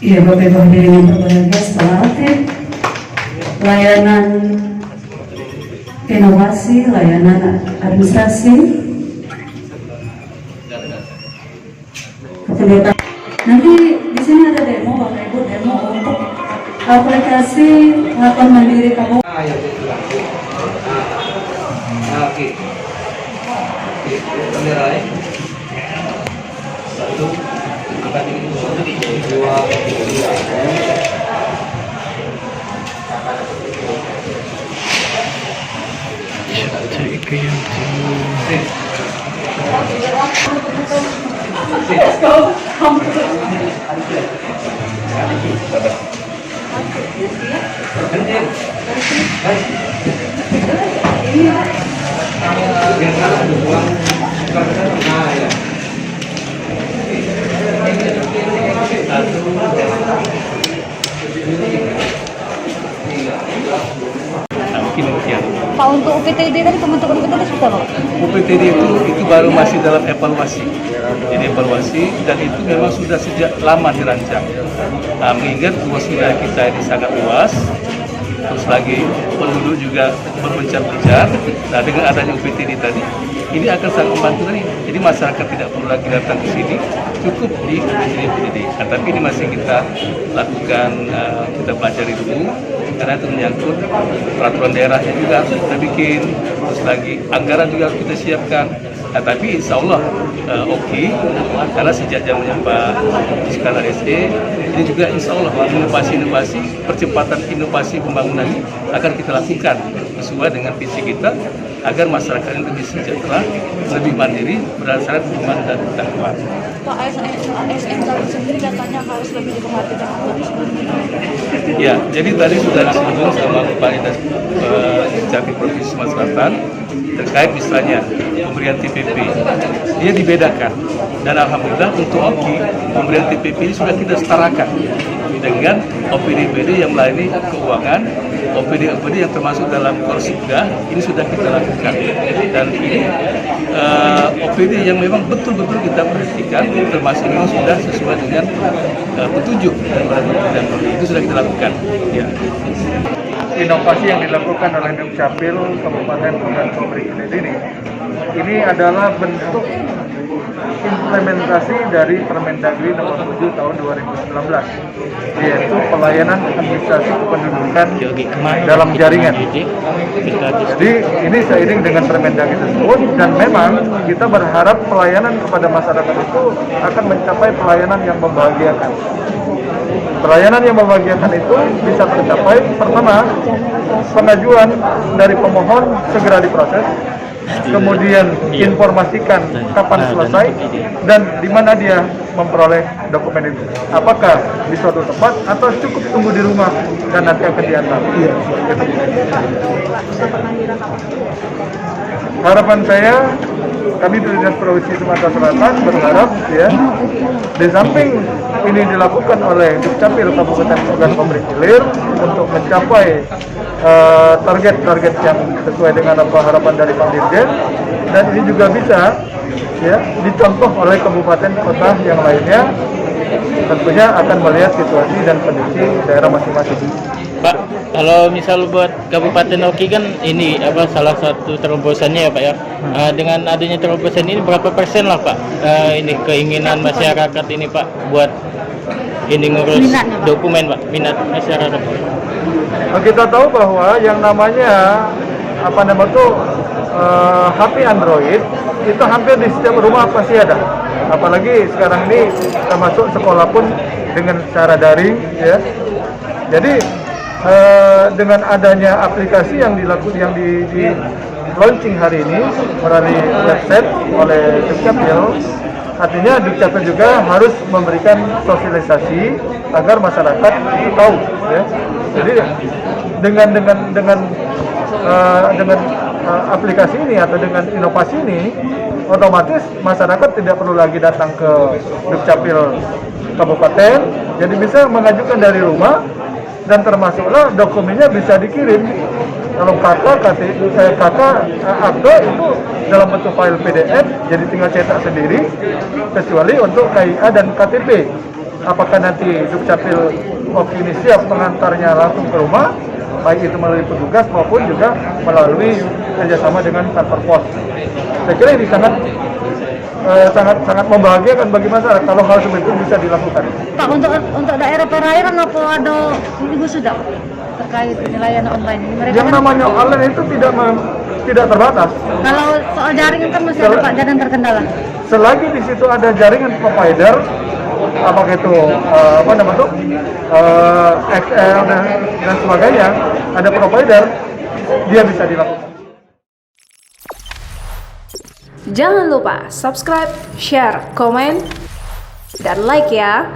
Ya, Bapak Ibu hadirin yang berbahagia, setelah aktif layanan inovasi, layanan administrasi, kegiatan. Nanti di sini ada demo, Bapak Ibu, demo untuk aplikasi lapor mandiri kamu. Oke. Kamera ya. Satu, empat, dua, tiga. Let's go. Pak, untuk UPTD tadi teman-teman UPTD sudah Pak? UPTD itu baru masih dalam evaluasi. Jadi evaluasi dan itu memang sudah sejak lama dirancang. Nah, mengingat luas wilayah kita ini sangat luas, terus lagi penduduk juga berpencar-pencar. Nah, dengan adanya UPTD tadi, ini akan sangat membantu tadi. Jadi masyarakat tidak perlu lagi datang ke sini, cukup di UPTD. Nah, tapi ini masih kita lakukan, kita pelajari dulu, karena itu menyangkut peraturan daerahnya juga harus kita bikin, terus lagi anggaran juga harus kita siapkan. Nah, tapi insya Allah oke, karena sejak zamannya Pak Iskandar SE, ini juga insya Allah inovasi-inovasi, percepatan inovasi pembangunan ini akan kita lakukan sesuai dengan visi kita, agar masyarakat ini lebih sejahtera, lebih mandiri, berdasarkan iman dan takwa. Pak, ASN sendiri katanya harus lebih diperhatikan. Ya, jadi tadi sudah disinggung sama Kepala Dinas Capil Provinsi Sumatera Selatan terkait misalnya pemberian TPP, dia dibedakan, dan alhamdulillah untuk OKI pemberian TPP ini sudah kita setarakan dengan OPD-OPD yang melayani keuangan, OPD-OPD yang termasuk dalam Korsibda, ini sudah kita lakukan, dan ini OPD yang memang betul-betul kita perhatikan, termasuk memang sudah sesuai dengan petunjuk daripada Kementerian Pertanian, itu sudah kita lakukan. Ya. Inovasi yang dilakukan oleh Dukcapil Kabupaten Tuban Pemberi ini adalah bentuk implementasi dari Permendagri nomor 7 tahun 2019, yaitu pelayanan administrasi kependudukan dalam jaringan. Jadi ini seiring dengan Permendagri tersebut, dan memang kita berharap pelayanan kepada masyarakat itu akan mencapai pelayanan yang membahagiakan. Pelayanan yang membahagiakan itu bisa tercapai, pertama, pengajuan dari pemohon segera diproses, kemudian informasikan kapan selesai dan di mana dia memperoleh dokumen itu. Apakah di suatu tempat atau cukup tunggu di rumah dan nanti akan diantar. Harapan saya, kami dari Dinas Provinsi Sumatera Selatan berharap ya, di samping ini dilakukan oleh Dukcapil Kabupaten Tuban Pemberi Hilir untuk mencapai target-target yang sesuai dengan apa harapan dari Pak Dirjen, dan ini juga bisa ya dicontoh oleh kabupaten kota yang lainnya, tentunya akan melihat situasi dan kondisi daerah masing-masing. Pak, kalau misal buat Kabupaten Oki kan ini apa salah satu terobosannya ya Pak ya. Dengan adanya terobosan ini berapa persen lah Pak ini keinginan masyarakat ini Pak buat ini ngurus dokumen Pak, minat masyarakat. Kita tahu bahwa yang namanya HP Android itu hampir di setiap rumah pasti ada. Apalagi sekarang ini termasuk sekolah pun dengan cara daring ya. Jadi dengan adanya aplikasi yang dilakukan di launching hari ini melalui website oleh Dukcapil, artinya Dukcapil juga harus memberikan sosialisasi agar masyarakat itu tahu ya. Jadi dengan aplikasi ini atau dengan inovasi ini, otomatis masyarakat tidak perlu lagi datang ke Dukcapil Kabupaten, jadi bisa mengajukan dari rumah, dan termasuklah dokumennya bisa dikirim. Kalau KK akte itu dalam bentuk file PDF, jadi tinggal cetak sendiri, kecuali untuk KIA dan KTP. apakah nanti Dukcapil Oki ini siap mengantarnya langsung ke rumah, baik itu melalui petugas maupun juga melalui kerjasama dengan kantor pos. Saya kira ini sangat membahagiakan bagi masyarakat kalau hal seperti itu bisa dilakukan. Pak, untuk daerah perairan apa ada ibu sudah terkait layanan online ini? Mereka Yang kan, namanya online itu tidak terbatas. kalau soal jaringan kan masih ada Pak jaringan terkendala. Selagi di situ ada jaringan provider, apakah itu XL dan sebagainya, ada provider, dia bisa dilakukan. Jangan lupa subscribe, share, komen, dan like ya.